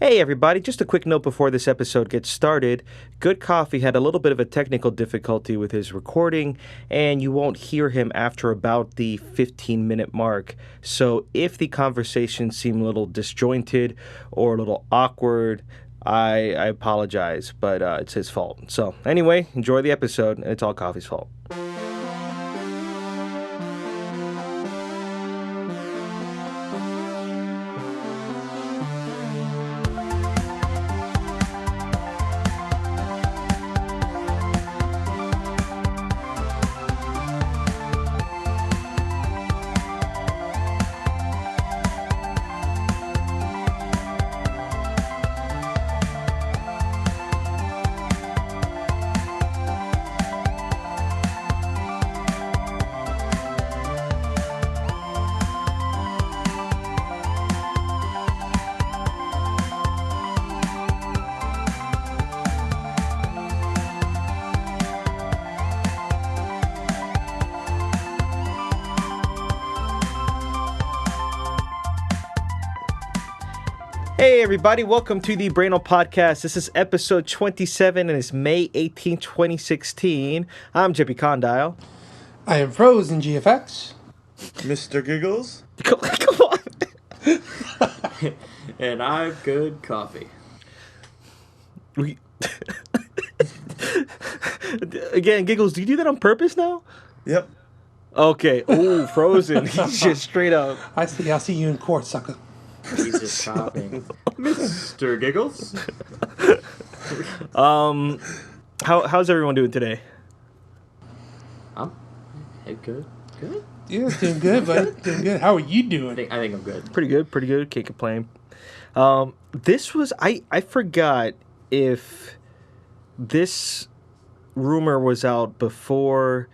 Hey everybody, just a quick note before this episode gets started. Good Coffee had a little bit of a technical difficulty with his recording, and you won't hear him after about the 15-minute mark. So if the conversation seemed a little disjointed or a little awkward, I apologize, but it's his fault. So anyway, enjoy the episode, and it's all Coffee's fault. Hey everybody, welcome to the Brainal Podcast. This is episode 27 and it's May 18, 2016. I'm Jeppy Condile. I am Frozen GFX. Mr. Giggles. Come on. And I'm Good Coffee. Again, Giggles, do you do that on purpose now? Yep. Okay. Ooh, Frozen. He's just straight up. I'll see you in court, sucker. He's just copying. Mr. Giggles. How's everyone doing today? Good. Good. Yeah, doing good, buddy. Doing good. How are you doing? I think I'm good. Pretty good. Can't complain. This was I forgot if this rumor was out before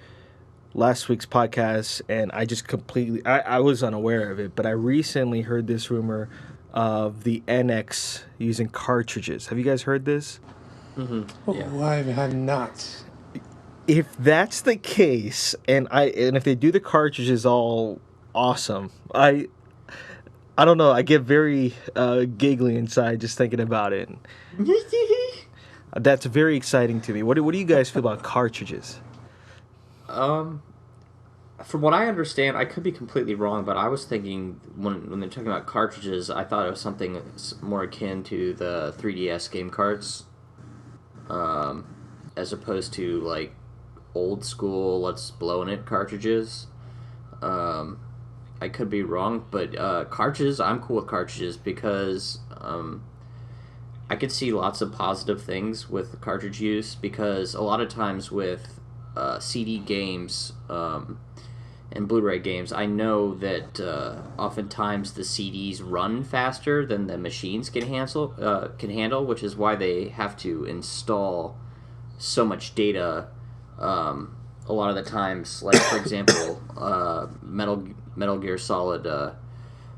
last week's podcast, and I just completely I was unaware of it, but I recently heard this rumor of the NX using cartridges. Have you guys heard this? Mm-hmm. Oh, Yeah. I have not. If that's the case, and if they do the cartridges all awesome, I don't know, I get very giggly inside just thinking about it. That's very exciting to me. What do you guys feel about cartridges? From what I understand, I could be completely wrong, but I was thinking when they're talking about cartridges, I thought it was something more akin to the 3DS game carts, as opposed to like old school let's blow in it cartridges. I could be wrong, but cartridges, I'm cool with cartridges because I could see lots of positive things with cartridge use, because a lot of times with CD games and Blu-ray games, I know that oftentimes the CDs run faster than the machines can handle, which is why they have to install so much data a lot of the times. Like, for example, Metal Gear Solid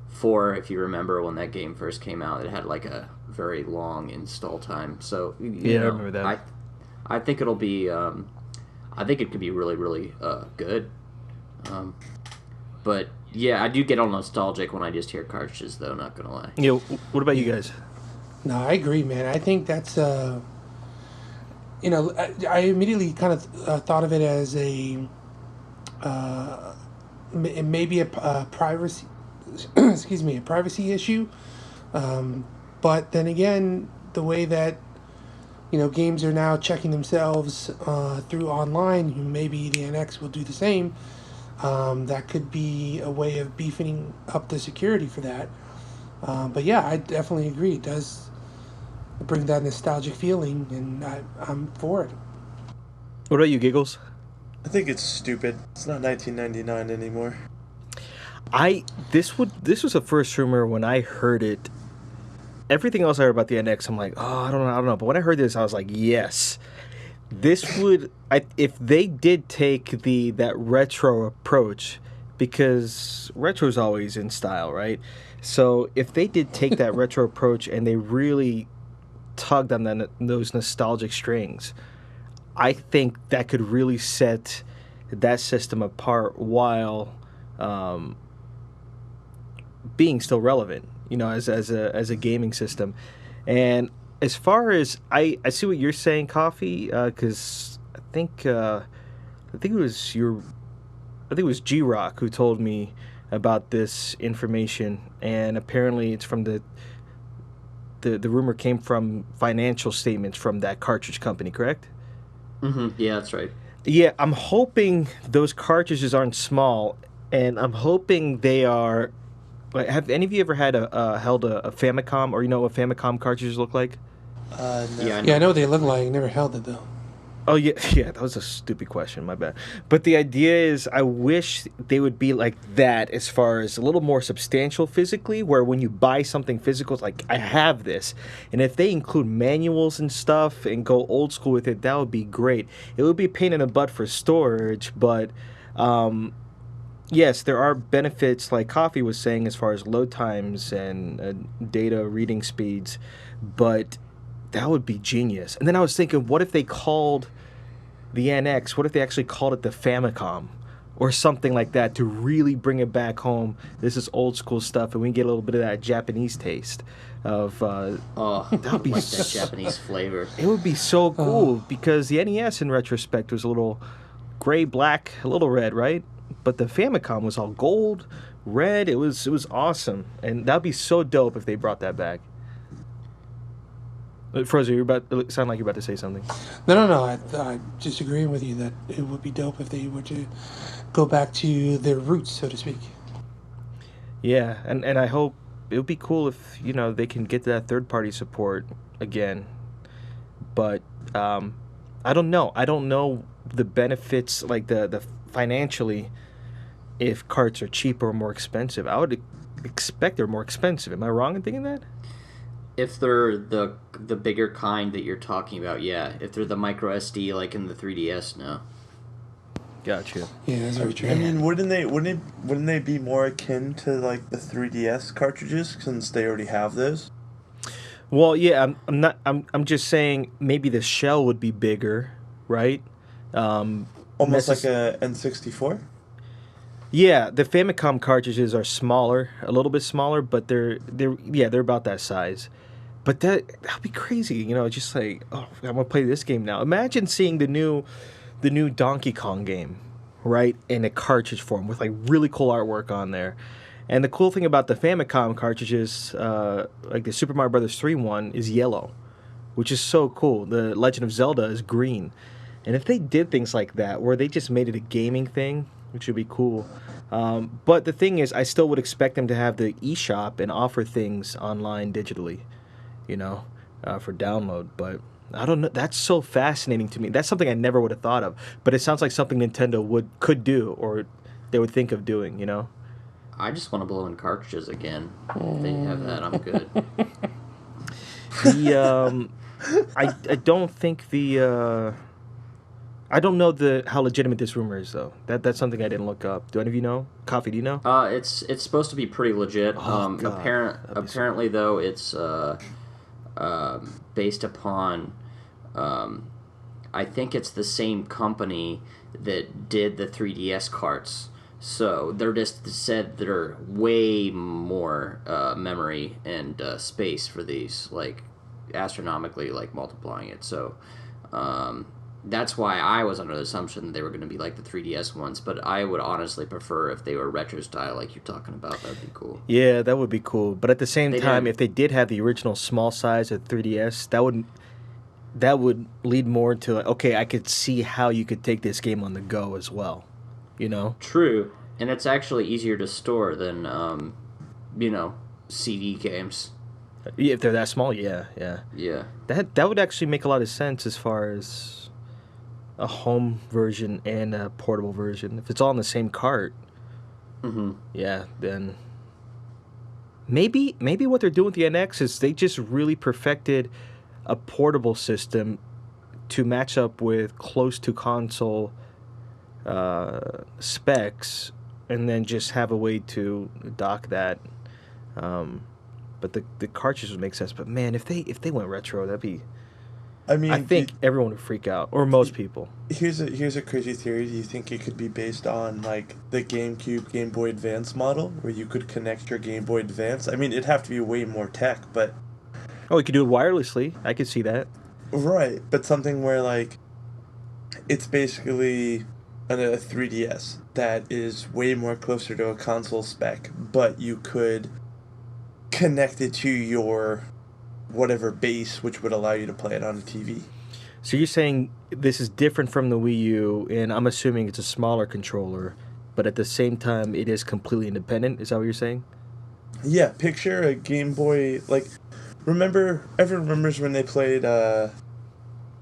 4, if you remember when that game first came out, it had like a very long install time. So I remember that. I think it'll be I think it could be really, really good. But yeah, I do get all nostalgic when I just hear cartridges, though, not gonna lie. Yeah, what about you guys? No, I agree, man. I think that's, I immediately kind of thought of it as maybe a privacy, a privacy issue. But then again, the way that games are now checking themselves through online, maybe the NX will do the same. That could be a way of beefing up the security for that. But yeah, I definitely agree. It does bring that nostalgic feeling, and I'm for it. What about you, Giggles? I think it's stupid. It's not 1999 anymore. This was the first rumor when I heard it. Everything else I heard about the NX, I'm like, oh, I don't know. But when I heard this, I was like, yes. This would, if they did take that retro approach, because retro's always in style, right? So if they did take that retro approach and they really tugged on those nostalgic strings, I think that could really set that system apart while being still relevant, as a gaming system. And as far as I see what you're saying, Coffee, because I think it was I think it was G Rock who told me about this information, and apparently it's from the rumor came from financial statements from that cartridge company, correct? Yeah, that's right. Yeah, I'm hoping those cartridges aren't small, and I'm hoping they are. Like, have any of you ever had held a Famicom, or you know what Famicom cartridges look like? Yeah, I No. Yeah, know I what know you're what they talking look about. like. Never held it though. Oh yeah, yeah, that was a stupid question. My bad. But the idea is, I wish they would be like that, as far as a little more substantial physically. Where when you buy something physical, it's like I have this, and if they include manuals and stuff and go old school with it, that would be great. It would be a pain in the butt for storage, but um, yes, there are benefits, like Coffee was saying, as far as load times and data reading speeds, but that would be genius. And then I was thinking, what if they called the NX? What if they actually called it the Famicom? Or something like that to really bring it back home. This is old school stuff, and we get a little bit of that Japanese taste. Of Oh, that would be like that Japanese flavor. it would be so cool because the NES in retrospect was a little gray, black, a little red, right? But the Famicom was all gold, red. It was awesome, and that'd be so dope if they brought that back. Frozen, you're about it sound like you're about to say something. No. I just agreeing with you that it would be dope if they were to go back to their roots, so to speak. Yeah, and I hope it would be cool if they can get that third party support again. But I don't know. I don't know the benefits, like the financially, if carts are cheaper or more expensive. I would expect they're more expensive. Am I wrong in thinking that? If they're the bigger kind that you're talking about, yeah. If they're the micro SD like in the 3DS, no. Gotcha. Yeah, that's very true. I mean, wouldn't they be more akin to like the 3DS cartridges since they already have those? Well, yeah, I'm not. I'm just saying maybe the shell would be bigger, right? Almost like necess- a N64. Yeah, the Famicom cartridges are smaller, a little bit smaller, but they're about that size. But that'd be crazy, just like, oh, I'm gonna play this game now. Imagine seeing the new Donkey Kong game, right, in a cartridge form with like really cool artwork on there. And the cool thing about the Famicom cartridges, like the Super Mario Brothers 3 one, is yellow, which is so cool. The Legend of Zelda is green. And if they did things like that, where they just made it a gaming thing, which would be cool. But the thing is, I still would expect them to have the eShop and offer things online digitally, for download. But I don't know. That's so fascinating to me. That's something I never would have thought of. But it sounds like something Nintendo could do, or they would think of doing. I just want to blow in cartridges again. If they have that, I'm good. The I don't think I don't know how legitimate this rumor is, though. That's something I didn't look up. Do any of you know? Coffee, do you know? It's supposed to be pretty legit. Oh, God. That'd be so Apparently though, it's based upon I think it's the same company that did the 3DS carts. So they're just said that are way more memory and space for these, like astronomically, like multiplying it. So that's why I was under the assumption that they were going to be like the 3DS ones. But I would honestly prefer if they were retro style, like you're talking about. That'd be cool. Yeah, that would be cool. But at the same They time, did. if they did have the original small size of 3DS, that would lead more to like, okay, I could see how you could take this game on the go as well. True, and it's actually easier to store than CD games. Yeah, if they're that small, yeah, yeah. Yeah. That would actually make a lot of sense as far as a home version and a portable version. If it's all in the same cart, yeah, then maybe what they're doing with the NX is they just really perfected a portable system to match up with close to console specs, and then just have a way to dock that. But the cartridge would make sense. But man, if they went retro, that'd be. I mean, I think everyone would freak out, or most people. here's a crazy theory. Do you think it could be based on like the GameCube Game Boy Advance model, where you could connect your Game Boy Advance? I mean, it'd have to be way more tech, but Oh, you could do it wirelessly. I could see that. Right, but something where like it's basically a 3DS that is way more closer to a console spec, but you could connect it to your whatever base, which would allow you to play it on a TV. So you're saying this is different from the Wii U, and I'm assuming it's a smaller controller, but at the same time, it is completely independent. Is that what you're saying? Yeah, picture a Game Boy. Like, everyone remembers when they played the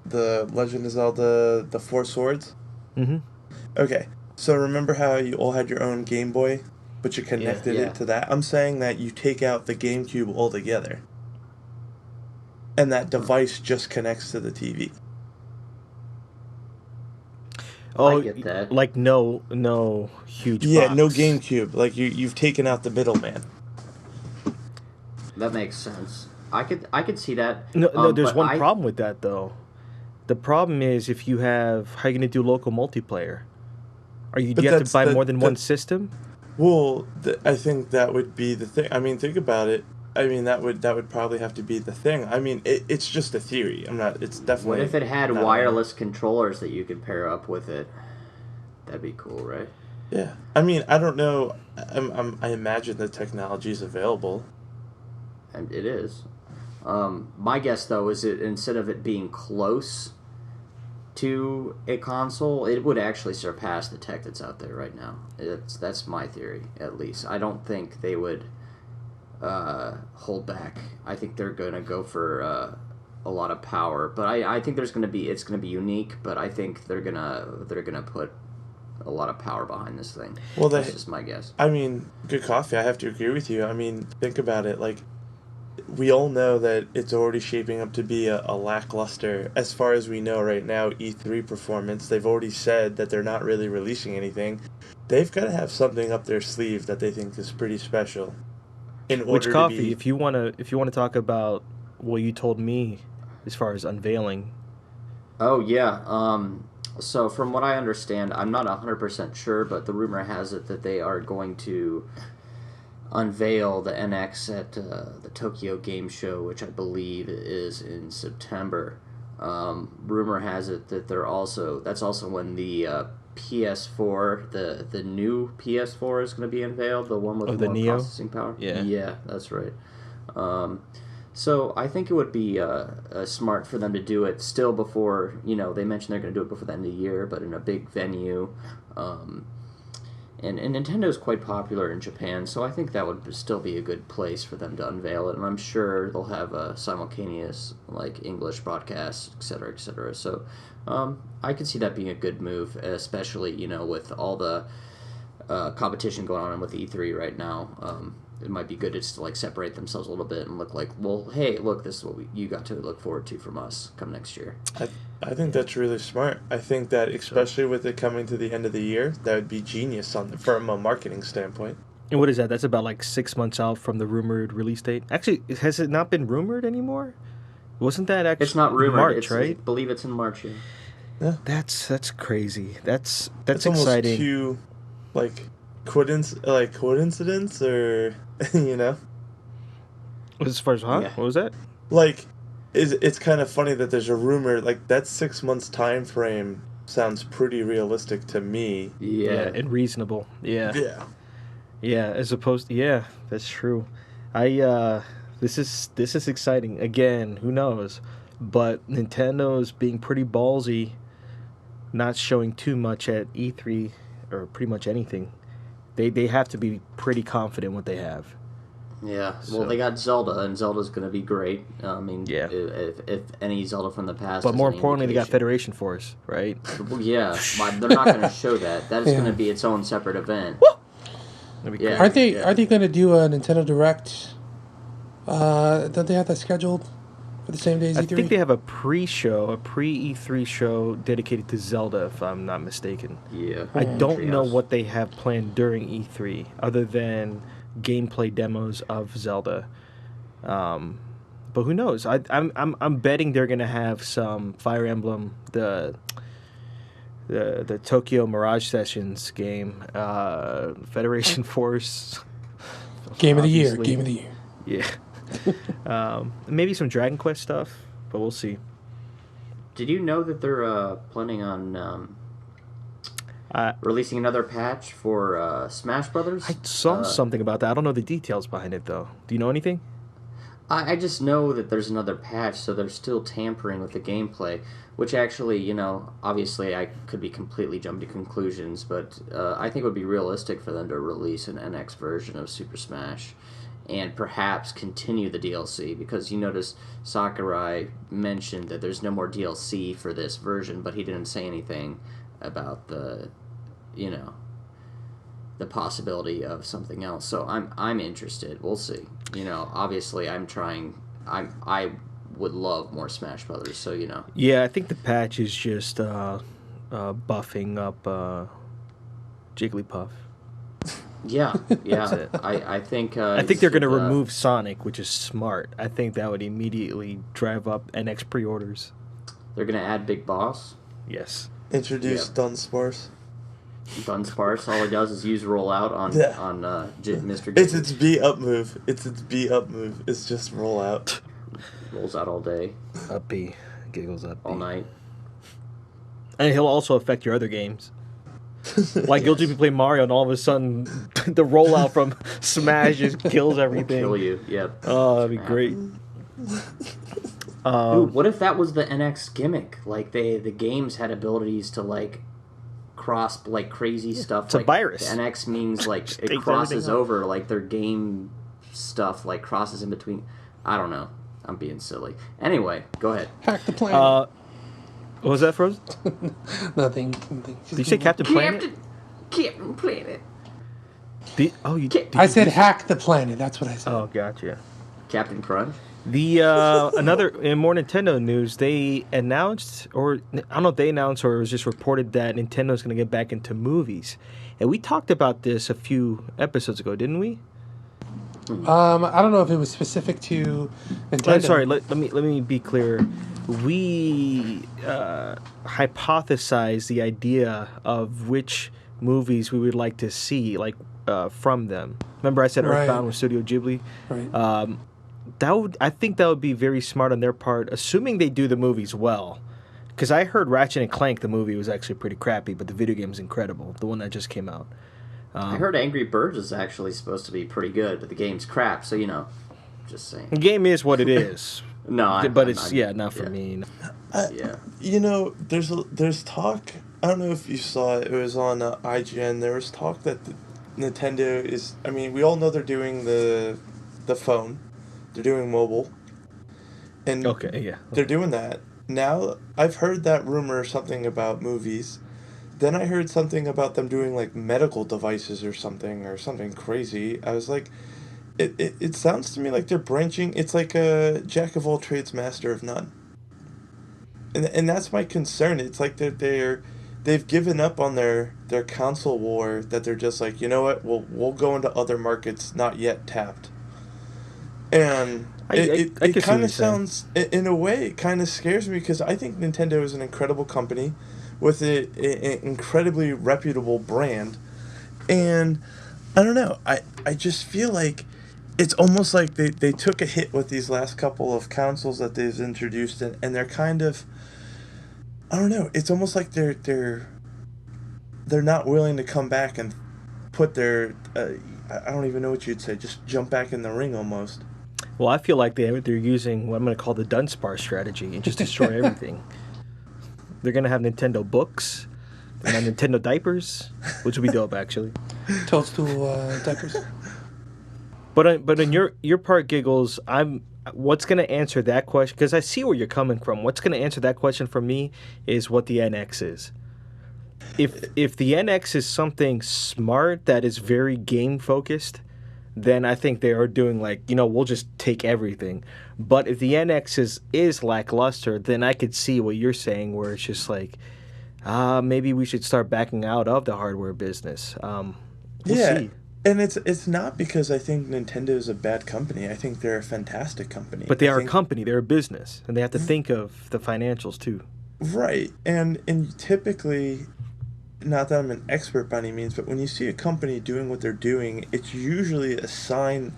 Legend of Zelda: The Four Swords? Mm-hmm. Okay, so remember how you all had your own Game Boy, but you connected Yeah. it to that? I'm saying that you take out the GameCube altogether, and that device just connects to the TV. Oh, I get that. like no huge Yeah, box. no GameCube. Like you've taken out the middleman. That makes sense. I could see that. No, there's but one problem with that though. The problem is if you have how are you gonna do local multiplayer? Do But you have to that's buy the- more than one that- system? Well, I think that would be the thing. I mean, think about it. I mean, that would probably have to be the thing. I mean, it's just a theory. I'm not. It's definitely. What if it had not- wireless controllers that you could pair up with it? That'd be cool, right? Yeah, I mean, I don't know. I imagine the technology is available. And it is. My guess, though, is that instead of it being close to a console, it would actually surpass the tech that's out there right now. That's my theory, at least. I don't think they would hold back. I think they're going to go for a lot of power, but I think it's going to be unique. But I think they're gonna put a lot of power behind this thing. Well, that's just my guess. I mean, good coffee. I have to agree with you. I mean, think about it. Like, we all know that it's already shaping up to be a lackluster, as far as we know right now, E3 performance. They've already said that they're not really releasing anything. They've got to have something up their sleeve that they think is pretty special. Which coffee? If you wanna talk about what you told me as far as unveiling. Oh yeah. So from what I understand, I'm not 100% sure, but the rumor has it that they are going to unveil the NX at the Tokyo Game Show, which I believe is in September. Rumor has it that that's also when the PS4, the new PS4 is going to be unveiled, the one with the more Neo? processing power. Yeah, that's right. So I think it would be smart for them to do it still before, they mentioned they're going to do it before the end of the year, but in a big venue. And Nintendo is quite popular in Japan, so I think that would still be a good place for them to unveil it. And I'm sure they'll have a simultaneous English broadcast, et cetera, et cetera. So I could see that being a good move, especially with all the competition going on with E3 right now. It might be good to just separate themselves a little bit and look like, well, hey, look, this is what you got to look forward to from us come next year. I think that's really smart. I think that especially with it coming to the end of the year, that would be genius from a marketing standpoint. And what is that? That's about 6 months out from the rumored release date. Actually, has it not been rumored anymore? Wasn't that actually It's not rumored. March, right? I believe it's in March. Yeah. That's crazy. That's It's exciting. Almost too coincidence or As far as Yeah. What was that? It's kind of funny that there's a rumor that 6 months time frame sounds pretty realistic to me. Yeah. And reasonable. Yeah. Yeah. As opposed to that's true. This is exciting. Again, who knows? But Nintendo's being pretty ballsy, not showing too much at E3 or pretty much anything. They have to be pretty confident what they have. Yeah, well, So- they got Zelda, and Zelda's going to be great. I mean, Yeah. if any Zelda from the past. But is more any importantly, they got indication. Federation Force, right? Well, yeah, they're not going to show that. That is Yeah. going to be its own separate event. That'd be Yeah. great. Are they going to do a Nintendo Direct? Don't they have that scheduled for the same day as I E3? think they have a pre-E3 show dedicated to Zelda, if I'm not mistaken. Yeah. I don't know Treehouse. what they have planned during E3, other than gameplay demos of Zelda. But who knows? I'm betting they're gonna have some Fire Emblem, the Tokyo Mirage Sessions game, Federation Force. Game of the Year. obviously. Game of the Year. Yeah. Maybe some Dragon Quest stuff, but we'll see. Did you know that they're planning on releasing another patch for Smash Brothers? I saw something about that. I don't know the details behind it, though. Do you know anything? I just know that there's another patch, so they're still tampering with the gameplay, which actually, you know, obviously I could be completely jumping to conclusions, but I think it would be realistic for them to release an NX version of Super Smash and perhaps continue the DLC, because you notice Sakurai mentioned that there's no more DLC for this version, but he didn't say anything about the, you know, the possibility of something else. So I'm interested. We'll see. You know, obviously I would love more Smash Brothers, so you know. Yeah, I think the patch is just buffing up Jigglypuff. Yeah. That's it. I think I think they're going to remove Sonic, which is smart. I think that would immediately drive up NX pre-orders. They're going to add Big Boss. Yes. Introduce Dunsparce. Dunsparce, all it does is use rollout on Mr. It's its B up move. It's just roll out. Rolls out all day. Up B. Giggles up B. All night. And he'll also affect your other games. Like you'll just be playing Mario and all of a sudden the rollout from Smash just kills everything. Kill you, yep. Oh, that'd be great. Dude, what if that was the NX gimmick? Like the games had abilities to like cross like crazy stuff. It's a like, virus. The NX means like it takes crosses everything over, like their game stuff like crosses in between. I don't know. I'm being silly. Anyway, go ahead. Hack the planet. What was that, Frozen? Nothing. Did you say Captain Planet? Captain Planet. I said hack the planet. That's what I said. Oh, gotcha. Captain Crunch. The in more Nintendo news, they announced, or I don't know if they announced or it was just reported that Nintendo's going to get back into movies, and we talked about this a few episodes ago, didn't we? I don't know if it was specific to Nintendo. Sorry, let me be clear. We hypothesized the idea of which movies we would like to see, like from them. Remember, I said Earthbound with Studio Ghibli. Right. I think that would be very smart on their part, assuming they do the movies well. Because I heard Ratchet and Clank, the movie, was actually pretty crappy, but the video game is incredible. The one that just came out. I heard Angry Birds is actually supposed to be pretty good, but the game's crap. So you know, just saying. The game is what it is. No, not for me. Yeah. You know, there's talk. I don't know if you saw it. It was on IGN. There was talk that Nintendo is. I mean, we all know they're doing the phone. They're doing mobile. And they're doing that. Now, I've heard that rumor something about movies. Then I heard something about them doing, like, medical devices or something crazy. I was like, it sounds to me like they're branching. It's like a jack of all trades, master of none. And that's my concern. It's like they've given up on their console war, that they're just like, you know what, we'll go into other markets not yet tapped. And it kind of sounds, in a way, it kind of scares me, because I think Nintendo is an incredible company with an incredibly reputable brand. And I don't know, I just feel like it's almost like they took a hit with these last couple of consoles that they've introduced, and they're kind of, I don't know, it's almost like they're not willing to come back and put their, I don't even know what you'd say, just jump back in the ring almost. Well, I feel like they're using what I'm going to call the Dunsparce strategy and just destroy everything. They're going to have Nintendo books and have Nintendo diapers, which would be dope, actually. Toadstool diapers. But in your part, Giggles, what's going to answer that question? Because I see where you're coming from. What's going to answer that question for me is what the NX is. If the NX is something smart that is very game focused, then I think they are doing like, we'll just take everything. But if the NX is lackluster, then I could see what you're saying, where it's just like, maybe we should start backing out of the hardware business. We'll see. And it's not because I think Nintendo is a bad company. I think they're a fantastic company. But they are a company. They're a business. And they have to think of the financials, too. Right. And typically, not that I'm an expert by any means, but when you see a company doing what they're doing, it's usually a sign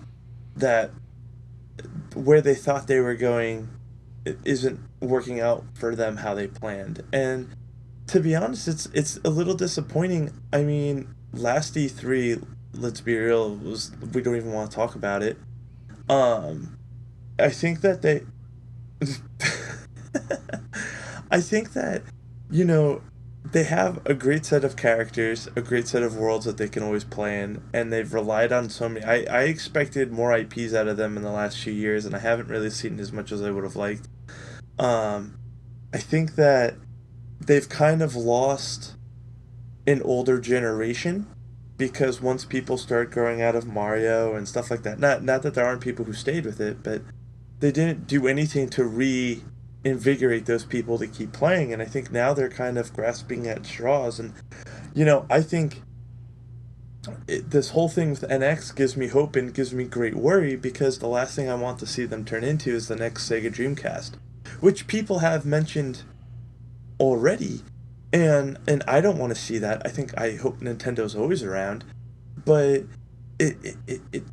that where they thought they were going isn't working out for them how they planned. And to be honest, it's a little disappointing. I mean, last E3, let's be real, was we don't even want to talk about it. Um, I think that they, I think that, you know, they have a great set of characters, a great set of worlds that they can always play in, and they've relied on so many. I expected more IPs out of them in the last few years, and I haven't really seen as much as I would have liked. Um, I think that they've kind of lost an older generation because once people start growing out of Mario and stuff like that, not that there aren't people who stayed with it, but they didn't do anything to reinvigorate those people to keep playing, and I think now they're kind of grasping at straws. And I think this whole thing with NX gives me hope and gives me great worry because the last thing I want to see them turn into is the next Sega Dreamcast, which people have mentioned already, and I don't want to see that. I hope Nintendo's always around, but it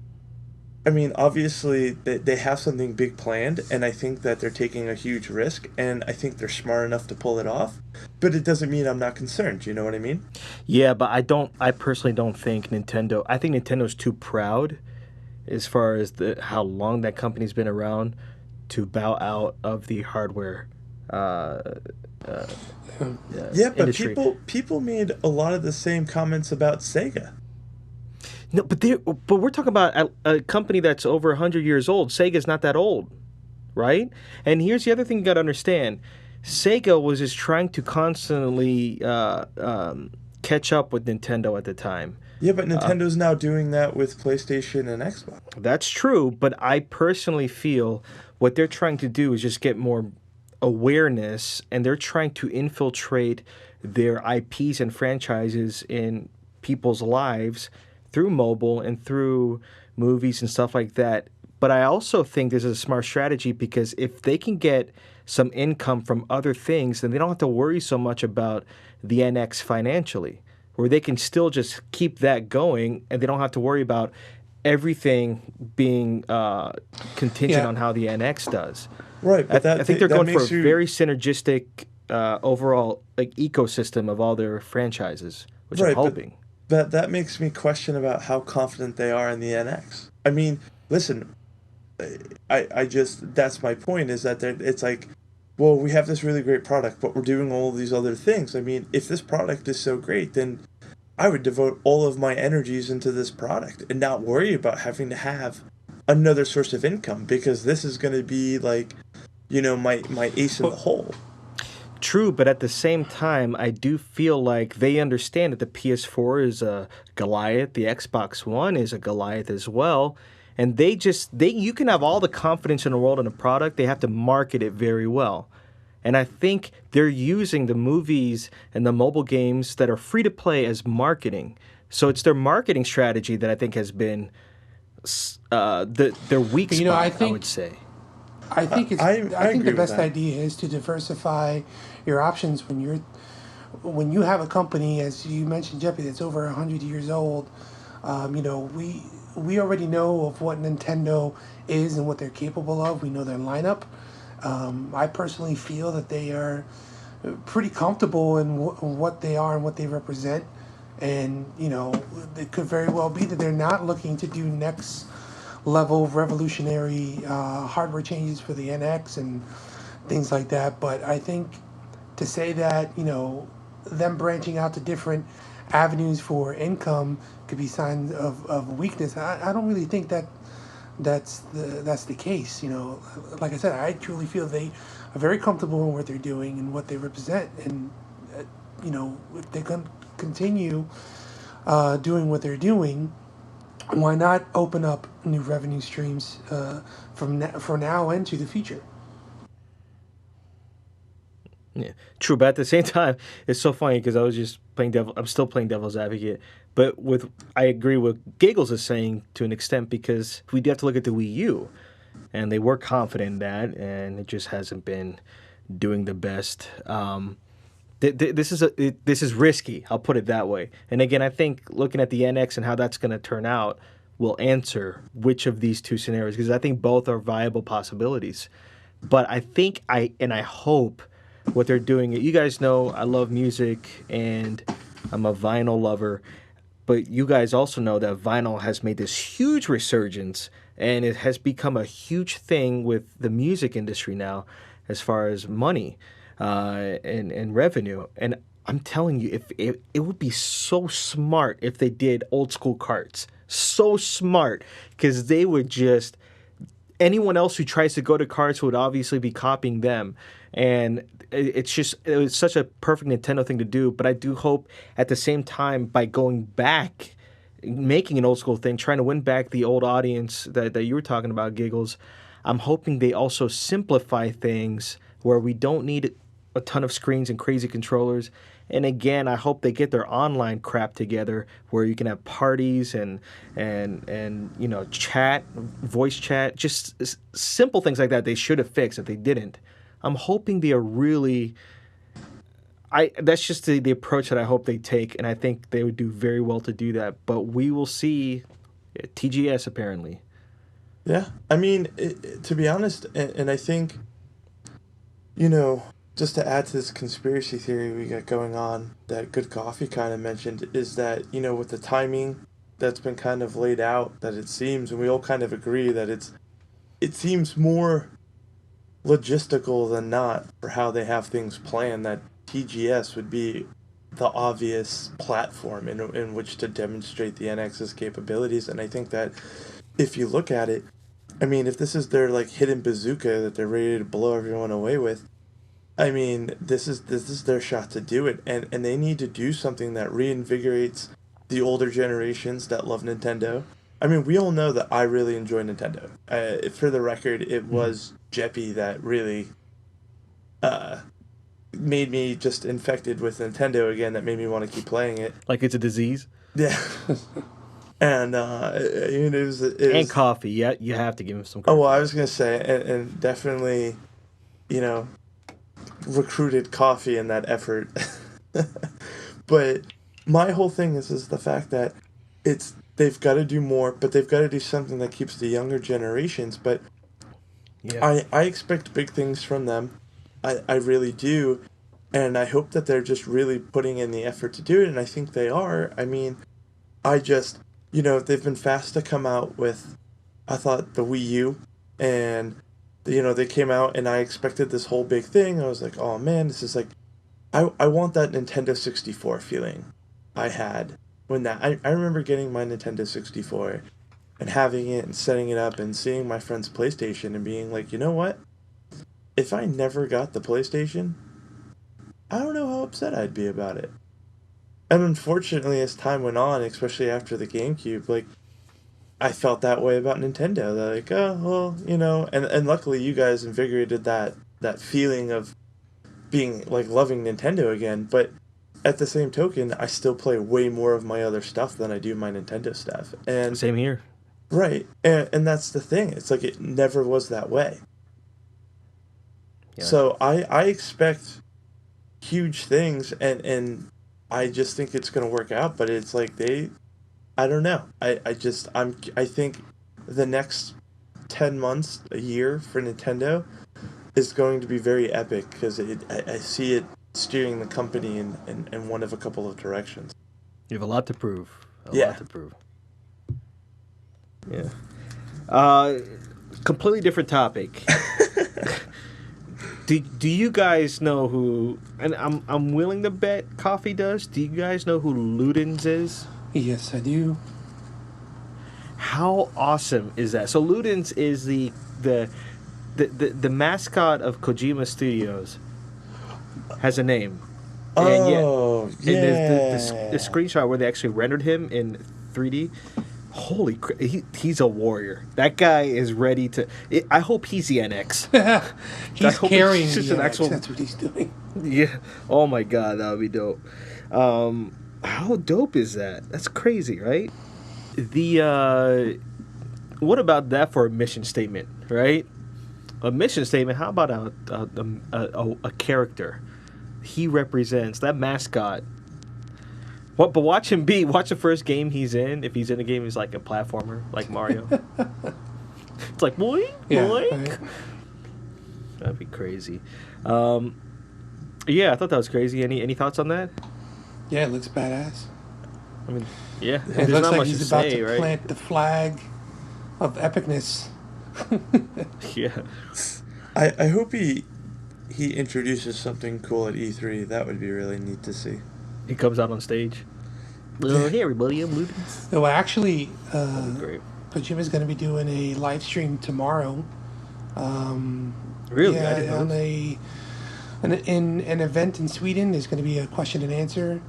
I mean, obviously they have something big planned, and I think that they're taking a huge risk, and I think they're smart enough to pull it off. But it doesn't mean I'm not concerned. You know what I mean? Yeah, but I don't. I personally don't think Nintendo. I think Nintendo's too proud, as far as how long that company's been around, to bow out of the hardware uh, uh, Yeah, but industry. people made a lot of the same comments about Sega. No, but we're talking about a company that's over 100 years old. Sega's not that old, right? And here's the other thing you got to understand: Sega was just trying to constantly catch up with Nintendo at the time. Yeah, but Nintendo's now doing that with PlayStation and Xbox. That's true, but I personally feel what they're trying to do is just get more awareness, and they're trying to infiltrate their IPs and franchises in people's lives through mobile and through movies and stuff like that. But I also think this is a smart strategy because if they can get some income from other things, then they don't have to worry so much about the NX financially, where they can still just keep that going and they don't have to worry about everything being contingent Yeah. on how the NX does. Right, but I think they're that going for a makes you very synergistic overall ecosystem of all their franchises, which I'm right, but hoping. that makes me question about how confident they are in the NX. I mean, listen, I just that's my point is that it's like, well, we have this really great product, but we're doing all these other things. I mean, if this product is so great, then I would devote all of my energies into this product and not worry about having to have another source of income because this is going to be like, my ace in the But hole. True, but at the same time, I do feel like they understand that the PS4 is a Goliath, the Xbox One is a Goliath as well, and they you can have all the confidence in the world in a product, they have to market it very well. And I think they're using the movies and the mobile games that are free to play as marketing. So it's their marketing strategy that I think has been their weak I spot, I would think say. I I think the agree with best that. idea is to diversify your options when you have a company, as you mentioned, Jeppy, that's over 100 years old. We already know of what Nintendo is and what they're capable of. We know their lineup. I personally feel that they are pretty comfortable in what they are and what they represent. And, it could very well be that they're not looking to do next level of revolutionary hardware changes for the NX and things like that. But I think to say that, them branching out to different avenues for income could be signs of weakness. I don't really think that's the case. Like I said, I truly feel they are very comfortable in what they're doing and what they represent. And, if they can continue doing what they're doing, why not open up new revenue streams for now and to the future? Yeah, true. But at the same time, it's so funny because I was just playing devil. I'm still playing devil's advocate. But I agree with Giggles is saying to an extent because we do have to look at the Wii U, and they were confident in that, and it just hasn't been doing the best. This is risky. I'll put it that way. And again, I think looking at the NX and how that's going to turn out, will answer which of these two scenarios, because I think both are viable possibilities. But I hope what they're doing. You guys know I love music and I'm a vinyl lover, but you guys also know that vinyl has made this huge resurgence and it has become a huge thing with the music industry now as far as money and revenue. And I'm telling you, if it would be so smart if they did old school carts. So smart, because they would just anyone else who tries to go to carts would obviously be copying them. And it was such a perfect Nintendo thing to do. But I do hope at the same time, by going back, making an old school thing, trying to win back the old audience that you were talking about, Giggles, I'm hoping they also simplify things where we don't need a ton of screens and crazy controllers. And again, I hope they get their online crap together where you can have parties and chat, voice chat, just simple things like that. They should have fixed if they didn't. I'm hoping they are really. That's just the approach that I hope they take, and I think they would do very well to do that. But we will see. TGS apparently. Yeah, I mean, to be honest, and I think, just to add to this conspiracy theory we got going on that Good Coffee kind of mentioned, is that, with the timing that's been kind of laid out, that it seems, and we all kind of agree that it seems more logistical than not for how they have things planned, that TGS would be the obvious platform in which to demonstrate the NX's capabilities. And I think that if you look at it, I mean, if this is their like hidden bazooka that they're ready to blow everyone away with, I mean, this is their shot to do it, and they need to do something that reinvigorates the older generations that love Nintendo. I mean, we all know that I really enjoy Nintendo. For the record, it was Jeppy that really made me just infected with Nintendo again, that made me want to keep playing it. Like it's a disease? Yeah. And it was and coffee. Yeah, you have to give him some coffee. Oh, well, I was going to say, and definitely, recruited coffee in that effort. But my whole thing is the fact that they've got to do more, but they've got to do something that keeps the younger generations. But yeah. I expect big things from them. I really do. And I hope that they're just really putting in the effort to do it. And I think they are. I mean, they've been fast to come out with, I thought, the Wii U. And, they came out and I expected this whole big thing. I was like, oh man, this is like, I want that Nintendo 64 feeling I had when I remember getting my Nintendo 64 and having it and setting it up and seeing my friend's PlayStation and being like, you know what? If I never got the PlayStation, I don't know how upset I'd be about it. And unfortunately, as time went on, especially after the GameCube, like, I felt that way about Nintendo. They're like, oh, well, and luckily you guys invigorated that feeling of being, like, loving Nintendo again. But at the same token, I still play way more of my other stuff than I do my Nintendo stuff. And same here. Right. And that's the thing. It's like it never was that way. Yeah. So I expect huge things, and I just think it's going to work out, but it's like I don't know. I think the next 10 months, a year for Nintendo is going to be very epic, because I see it steering the company in one of a couple of directions. You have a lot to prove. A lot to prove. Yeah. Completely different topic. Do you guys know who? And I'm willing to bet Coffee does. Do you guys know who Ludens is? Yes, I do. How awesome is that? So Ludens is the mascot of Kojima Studios. Has a name. Oh, and the screenshot where they actually rendered him in 3D. Holy crap, he's a warrior. That guy is ready to... I hope he's the NX. He's carrying the NX. That's what he's doing. Yeah. Oh my god, that would be dope. How dope is that? That's crazy, right? What about that for a mission statement, right? A mission statement, how about a character? He represents... That mascot... What? But watch the first game he's in. If he's in a game, he's like a platformer, like Mario. It's like boink, boink. Right. That'd be crazy. Yeah, I thought that was crazy. Any thoughts on that? Yeah, it looks badass. I mean, yeah, It there's looks not like much he's to about say, to right? plant the flag of epicness. Yeah. I hope he introduces something cool at E3. That would be really neat to see. He comes out on stage. Hey everybody, I'm Luden. So actually, That'd be great. Kojima's going to be doing a live stream tomorrow. Really? Yeah, I didn't know. in an event in Sweden. There's going to be a question and answer.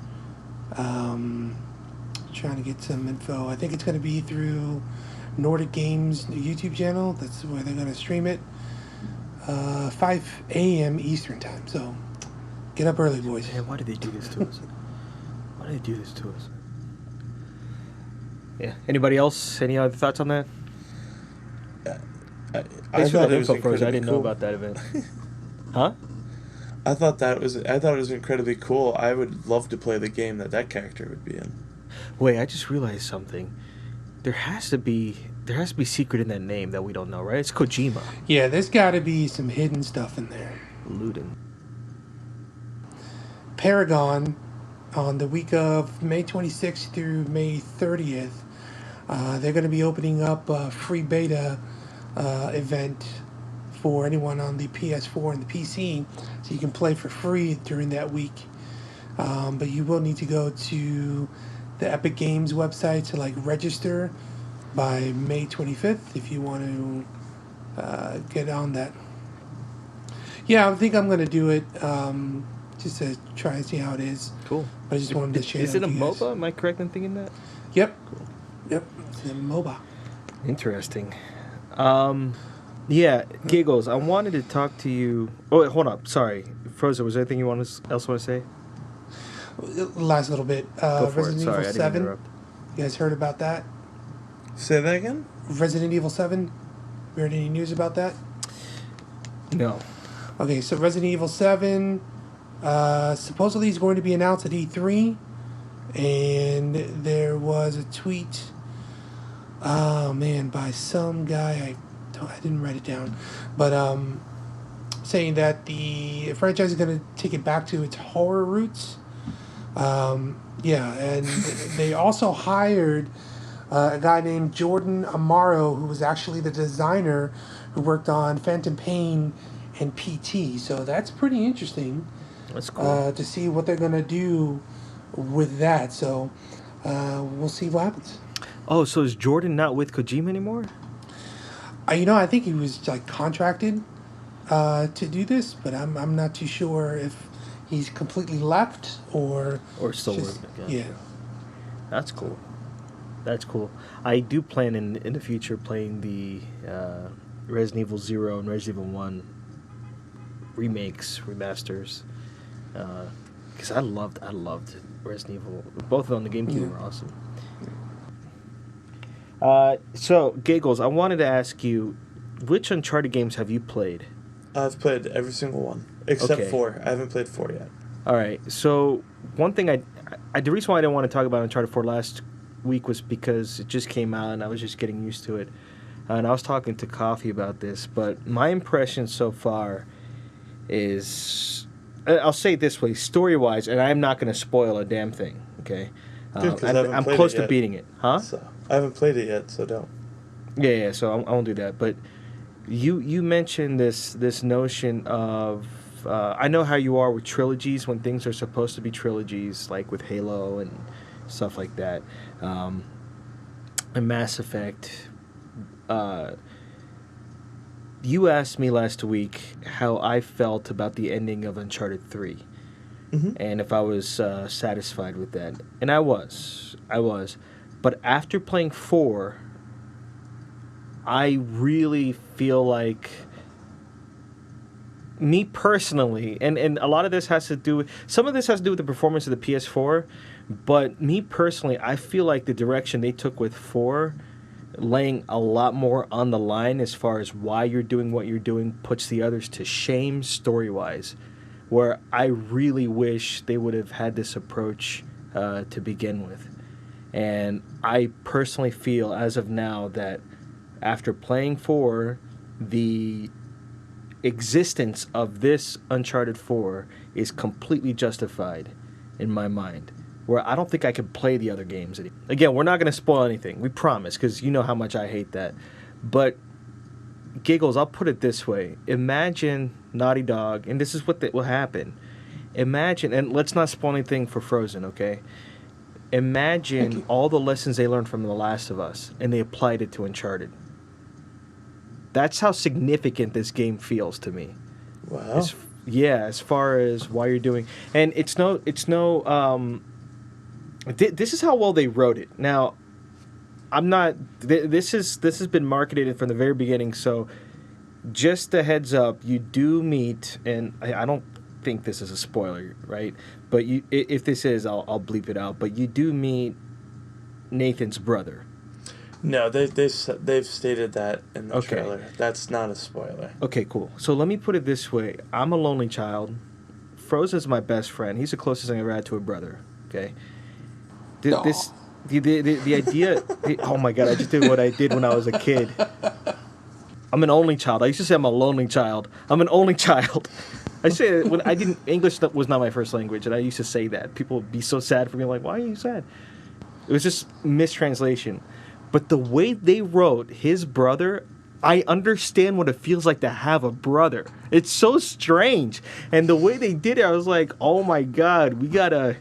Trying to get some info. I think it's going to be through Nordic Games YouTube channel. That's where they're going to stream it. 5 a.m. Eastern time. So get up early, boys. Man, why did they do this to us? Why did they do this to us? Yeah. Anybody else? Any other thoughts on that? I Thanks for thought that it was info, Frozen. I incredibly didn't know cool. about that event. Huh? I thought it was incredibly cool. I would love to play the game that character would be in. Wait, I just realized something. There has to be secret in that name that we don't know, right? It's Kojima. Yeah, there's got to be some hidden stuff in there. Luden. Paragon, on the week of May 26th through May 30th, they're going to be opening up a free beta event for anyone on the PS4 and the PC, so you can play for free during that week. But you will need to go to the Epic Games website to register by May 25th if you want to get on that. Yeah, I think I'm going to do it just to try and see how it is. Cool. I just wanted to share Is that it a with you guys. MOBA? Am I correct in thinking that? Yep. Cool. Yep. It's a MOBA. Interesting. Yeah, Giggles, I wanted to talk to you. Oh, wait, hold up. Sorry. Frozen, was there anything you else want to say? Last little bit. Go for Resident it. Sorry, Evil I didn't 7. interrupt. You guys heard about that? Say that again? Resident Evil 7? You heard any news about that? No. Okay, so Resident Evil 7 supposedly is going to be announced at E3. And there was a tweet, by some guy, I didn't write it down, but saying that the franchise is going to take it back to its horror roots. And they also hired a guy named Jordan Amaro, who was actually the designer who worked on Phantom Pain and PT. So that's pretty interesting. That's cool. To see what they're going to do with that. So we'll see what happens. Oh, so is Jordan not with Kojima anymore? I think he was contracted to do this, but I'm not too sure if he's completely left or still just- working again? Yeah. That's cool. That's cool. I do plan in the future playing the Resident Evil 0 and Resident Evil 1 remakes, remasters. Because I loved Resident Evil. Both of them on the GameCube were awesome. So, Giggles, I wanted to ask you, which Uncharted games have you played? I've played every single one except Okay. 4. I haven't played 4 yet. All right. So, one thing the reason why I didn't want to talk about Uncharted 4 last week was because it just came out and I was just getting used to it. And I was talking to Coffee about this, but my impression so far is, I'll say it this way, story-wise, and I'm not going to spoil a damn thing, okay? Good, 'cause I haven't I'm played close it to yet. beating it. Huh? So I haven't played it yet, so don't. Yeah, so I won't do that. But you mentioned this notion of, I know how you are with trilogies when things are supposed to be trilogies, like with Halo and stuff like that. And Mass Effect. You asked me last week how I felt about the ending of Uncharted 3. Mm-hmm. And if I was satisfied with that. And I was. But after playing 4, I really feel like, me personally, and a lot of this has to do with, some of this has to do with the performance of the PS4, but me personally, I feel like the direction they took with 4, laying a lot more on the line as far as why you're doing what you're doing, puts the others to shame story-wise, where I really wish they would have had this approach to begin with. And I personally feel, as of now, that after playing 4, the existence of this Uncharted 4 is completely justified in my mind. Where I don't think I could play the other games anymore. Again, we're not going to spoil anything. We promise, because you know how much I hate that. But, Giggles, I'll put it this way. Imagine Naughty Dog, and this is what will happen. Imagine, and let's not spoil anything for Frozen, okay? Imagine all the lessons they learned from The Last of Us, and they applied it to Uncharted. That's how significant this game feels to me. Wow. As far as why you're doing, and it's no. This is how well they wrote it. Now, I'm not. This has been marketed from the very beginning. So, just a heads up, you do meet, and I don't think this is a spoiler, right? But if this is, I'll bleep it out. But you do meet Nathan's brother. No, they've stated that in the trailer. That's not a spoiler. Okay, cool. So let me put it this way: I'm a lonely child. Frozen's my best friend. He's the closest I ever had to a brother. Okay. The idea. Oh my god! I just did what I did when I was a kid. I'm an only child. I used to say I'm a lonely child. I'm an only child. I say it when I didn't. English was not my first language, and I used to say that. People would be so sad for me. Like, why are you sad? It was just mistranslation. But the way they wrote his brother, I understand what it feels like to have a brother. It's so strange. And the way they did it, I was like, oh my god, we gotta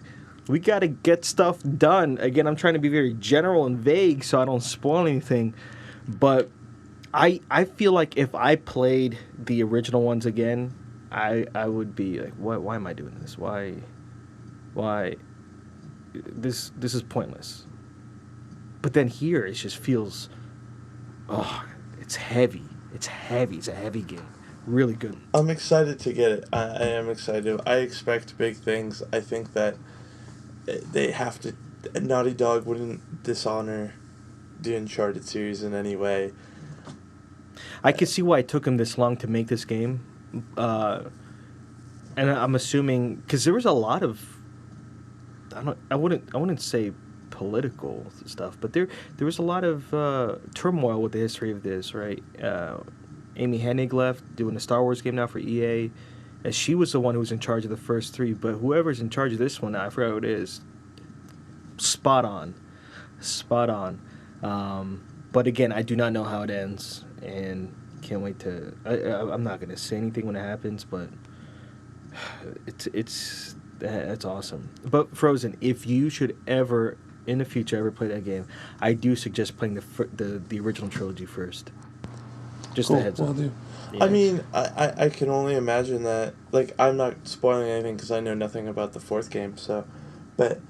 get stuff done. Again, I'm trying to be very general and vague so I don't spoil anything. But I feel like if I played the original ones again, I would be like, why am I doing this? Why this is pointless. But then here, it just feels, it's heavy. It's heavy. It's a heavy game. Really good. I'm excited to get it. I am excited. I expect big things. I think that they have to. Naughty Dog wouldn't dishonor the Uncharted series in any way. I could see why it took him this long to make this game. And I'm assuming, because there was a lot of, I wouldn't say political stuff, but there was a lot of turmoil with the history of this, right? Amy Hennig left, doing a Star Wars game now for EA, and she was the one who was in charge of the first 3, but whoever's in charge of this one now, I forgot who it is, spot on. But again, I do not know how it ends, and can't wait to, I'm not going to say anything when it happens, but that's awesome. But Frozen, if you should ever in the future ever play that game, I do suggest playing the original trilogy first. Just cool. a heads up. Will do. Yeah. I mean, I can only imagine that. Like, I'm not spoiling anything because I know nothing about the 4th game. So, but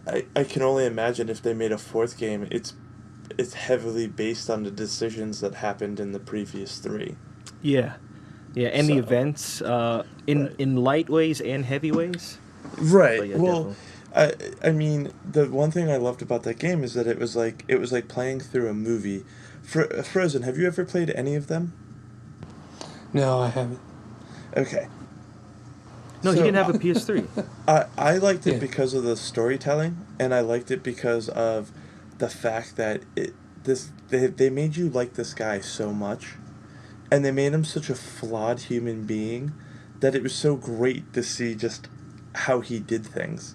I can only imagine if they made a 4th game, it's heavily based on the decisions that happened in the previous 3. Yeah, and the events in light ways and heavy ways. Right. Yeah, well. I mean, the one thing I loved about that game is that it was like playing through a movie. Frozen, have you ever played any of them? No, I haven't. Okay. No, he didn't have a PS3. I liked it because of the storytelling, and I liked it because of the fact that they made you like this guy so much, and they made him such a flawed human being that it was so great to see just how he did things.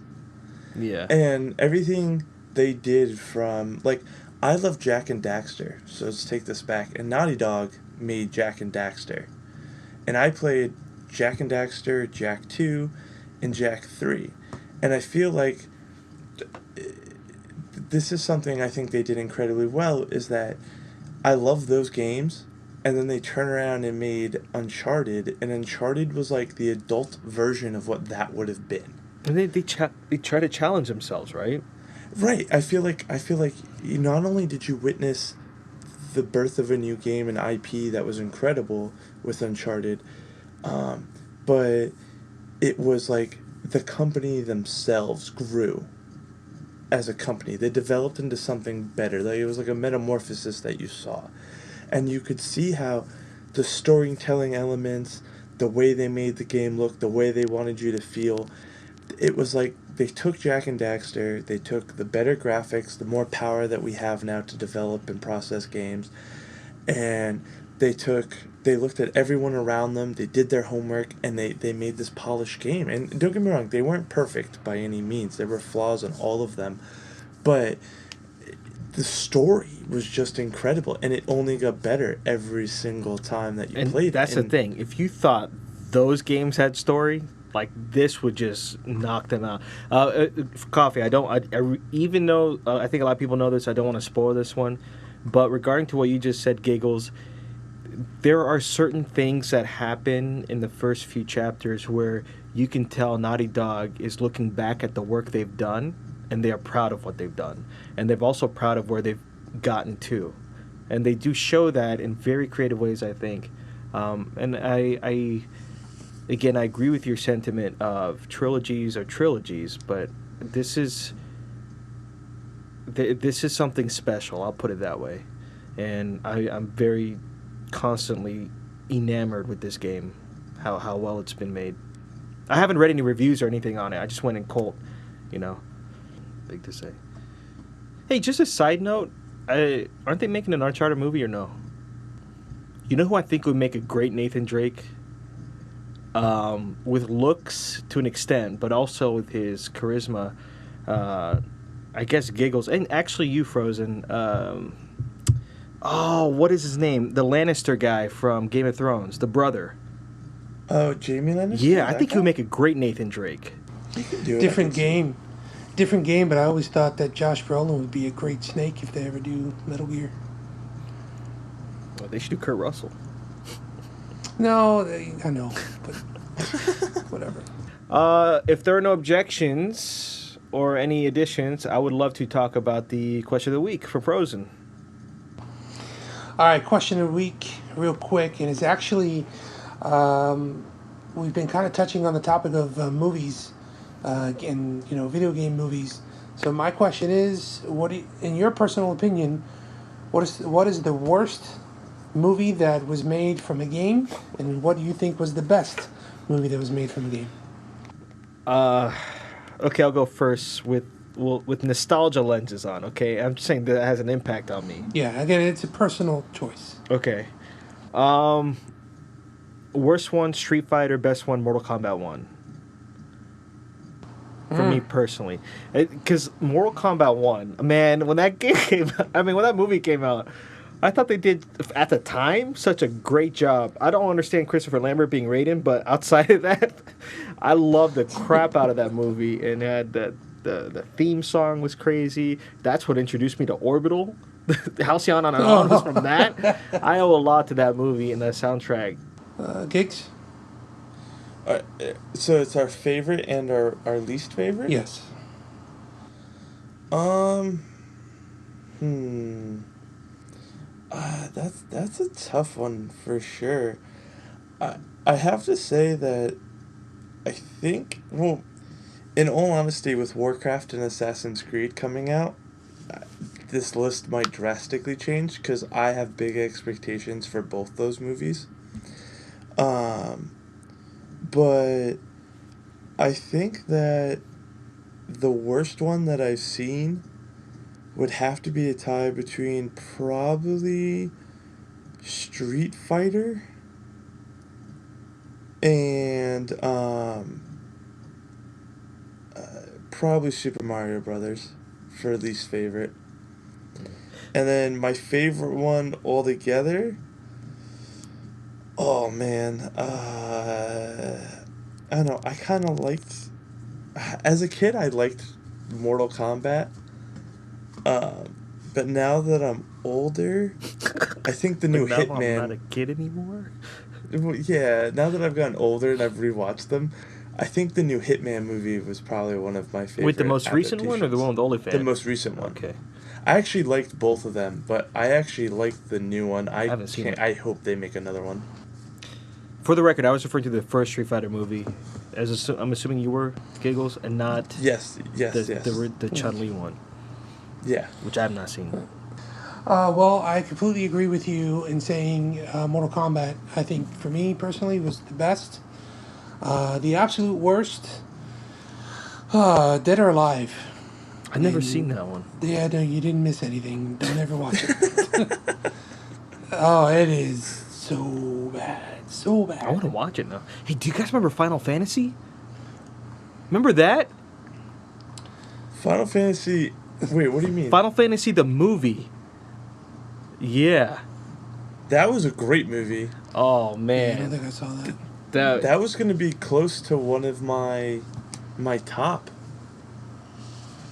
Yeah. And everything they did from, like, I love Jak and Daxter, so let's take this back. And Naughty Dog made Jak and Daxter. And I played Jak and Daxter, Jak 2, and Jak 3. And I feel like this is something I think they did incredibly well, is that I love those games, and then they turn around and made Uncharted, and Uncharted was like the adult version of what that would have been. And they try to challenge themselves, right? Right. I feel like not only did you witness the birth of a new game and IP that was incredible with Uncharted, but it was like the company themselves grew as a company. They developed into something better. Like, it was like a metamorphosis that you saw. And you could see how the storytelling elements, the way they made the game look, the way they wanted you to feel, it was like they took Jak and Daxter, they took the better graphics, the more power that we have now to develop and process games, and they looked at everyone around them, they did their homework, and they made this polished game. And don't get me wrong, they weren't perfect by any means. There were flaws in all of them. But the story was just incredible, and it only got better every single time that you played it. That's the thing. If you thought those games had story, like this would just knock them out. Coffee. Even though I think a lot of people know this, I don't want to spoil this one. But regarding to what you just said, Giggles, there are certain things that happen in the first few chapters where you can tell Naughty Dog is looking back at the work they've done, and they are proud of what they've done, and they're also proud of where they've gotten to, and they do show that in very creative ways, I think. And I again, I agree with your sentiment of trilogies are trilogies, but this is something special. I'll put it that way, and I'm very constantly enamored with this game, how well it's been made. I haven't read any reviews or anything on it. I just went in cold, Big to say. Hey, just a side note, aren't they making an Uncharted movie or no? You know who I think would make a great Nathan Drake? With looks to an extent, but also with his charisma. I guess Giggles, and actually you, Frozen. What is his name? The Lannister guy from Game of Thrones, the brother. Oh, Jamie Lannister? Yeah, I think he would make a great Nathan Drake. He could do it. Different game, but I always thought that Josh Brolin would be a great Snake if they ever do Metal Gear. Well, they should do Kurt Russell. No, I know, but whatever. If there are no objections or any additions, I would love to talk about the question of the week for Frozen. All right, question of the week, real quick, and it's actually, we've been kind of touching on the topic of movies, and video game movies. So my question is, in your personal opinion, what is the worst movie that was made from a game, and what do you think was the best movie that was made from a game? Okay, I'll go first with nostalgia lenses on. Okay, I'm just saying that has an impact on me. Yeah, again, it's a personal choice. Okay, worst one, Street Fighter. Best one, Mortal Kombat 1. For me personally, because Mortal Kombat 1, man, when that game came out, when that movie came out, I thought they did, at the time, such a great job. I don't understand Christopher Lambert being Raiden, but outside of that, I love the crap out of that movie. And it had the theme song was crazy. That's what introduced me to Orbital. Halcyon on and On was from that. I owe a lot to that movie and that soundtrack. Gigs? So it's our favorite and our least favorite? Yes. That's a tough one for sure. I have to say that I think, well, in all honesty, with Warcraft and Assassin's Creed coming out, this list might drastically change because I have big expectations for both those movies. But I think that the worst one that I've seen would have to be a tie between probably Street Fighter and probably Super Mario Brothers for least favorite. And then my favorite one altogether, oh man, I don't know, I kind of liked, as a kid I liked Mortal Kombat, but now that I'm older, I think the new Hitman... I'm not a kid anymore? Yeah, now that I've gotten older and I've rewatched them, I think the new Hitman movie was probably one of my favorite. Wait, the most recent one or the one with OnlyFans? The most recent one. Okay. I actually liked both of them, but I actually liked the new one. I haven't seen it. I hope they make another one. For the record, I was referring to the first Street Fighter movie. I'm assuming you were, Giggles, and not yes. the Chun-Li one. Yeah. Which I have not seen. Well, I completely agree with you in saying Mortal Kombat, I think, for me personally, was the best. The absolute worst, Dead or Alive. I've never seen that one. Yeah, no, you didn't miss anything. Don't ever watch it. Oh, it is so bad. So bad. I want to watch it now. Hey, do you guys remember Final Fantasy? Remember that? Final Fantasy. Wait, what do you mean? Final Fantasy the movie. Yeah. That was a great movie. Oh Yeah, I don't man. think I saw that. That was going to be close to one of my top.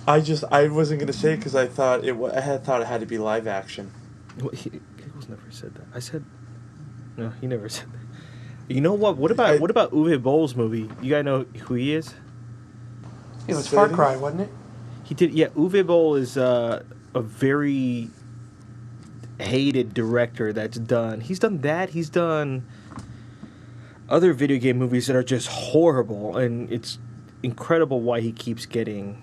I wasn't going to say it because I thought I had thought it had to be live action. Giggles never said that. I said no. He never said that. You know what? What about Uwe Boll's movie? You guys know who he is? It was Far Cry, wasn't it? He did. Yeah, Uwe Boll is a very hated director that's done. He's done that. He's done other video game movies that are just horrible, and it's incredible why he keeps getting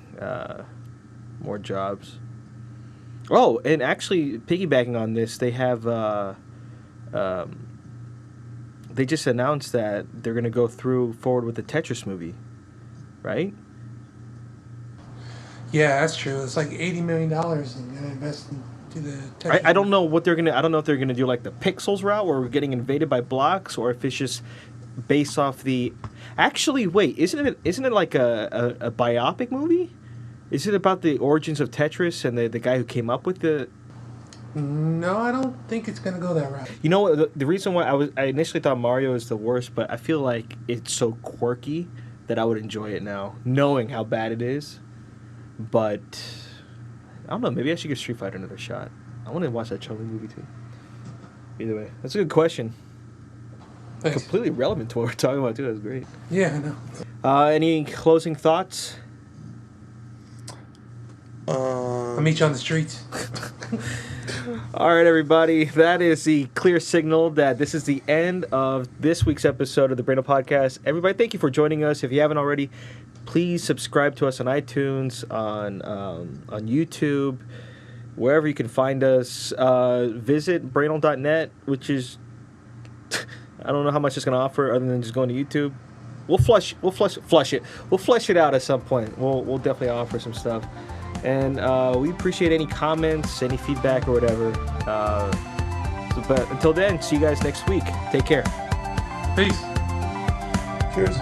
more jobs. Oh, and actually, piggybacking on this, they have they just announced that they're going to go forward with the Tetris movie, right? Yeah, that's true. It's like $80 million and gonna invest into the tech. I don't know what they're gonna. I don't know if they're gonna do like the Pixels route, where we're getting invaded by blocks, or if it's just based off the. Actually, wait, isn't it like a biopic movie? Is it about the origins of Tetris and the guy who came up with the? No, I don't think it's gonna go that route. You know what? The reason why I initially thought Mario is the worst, but I feel like it's so quirky that I would enjoy it now, knowing how bad it is. But I don't know. Maybe I should give Street Fighter another shot. I want to watch that Chun-Li movie too. Either way, that's a good question. Thanks. Completely relevant to what we're talking about too. That's great. Yeah, I know. Any closing thoughts? I'll meet you on the streets. All right, everybody. That is the clear signal that this is the end of this week's episode of the Brainal Podcast. Everybody, thank you for joining us. If you haven't already, please subscribe to us on iTunes, on YouTube, wherever you can find us. Visit Brainal.net, which is I don't know how much it's going to offer other than just going to YouTube. We'll flush it. We'll flesh it out at some point. We'll definitely offer some stuff. And we appreciate any comments, any feedback, or whatever. But until then, see you guys next week. Take care. Peace. Cheers.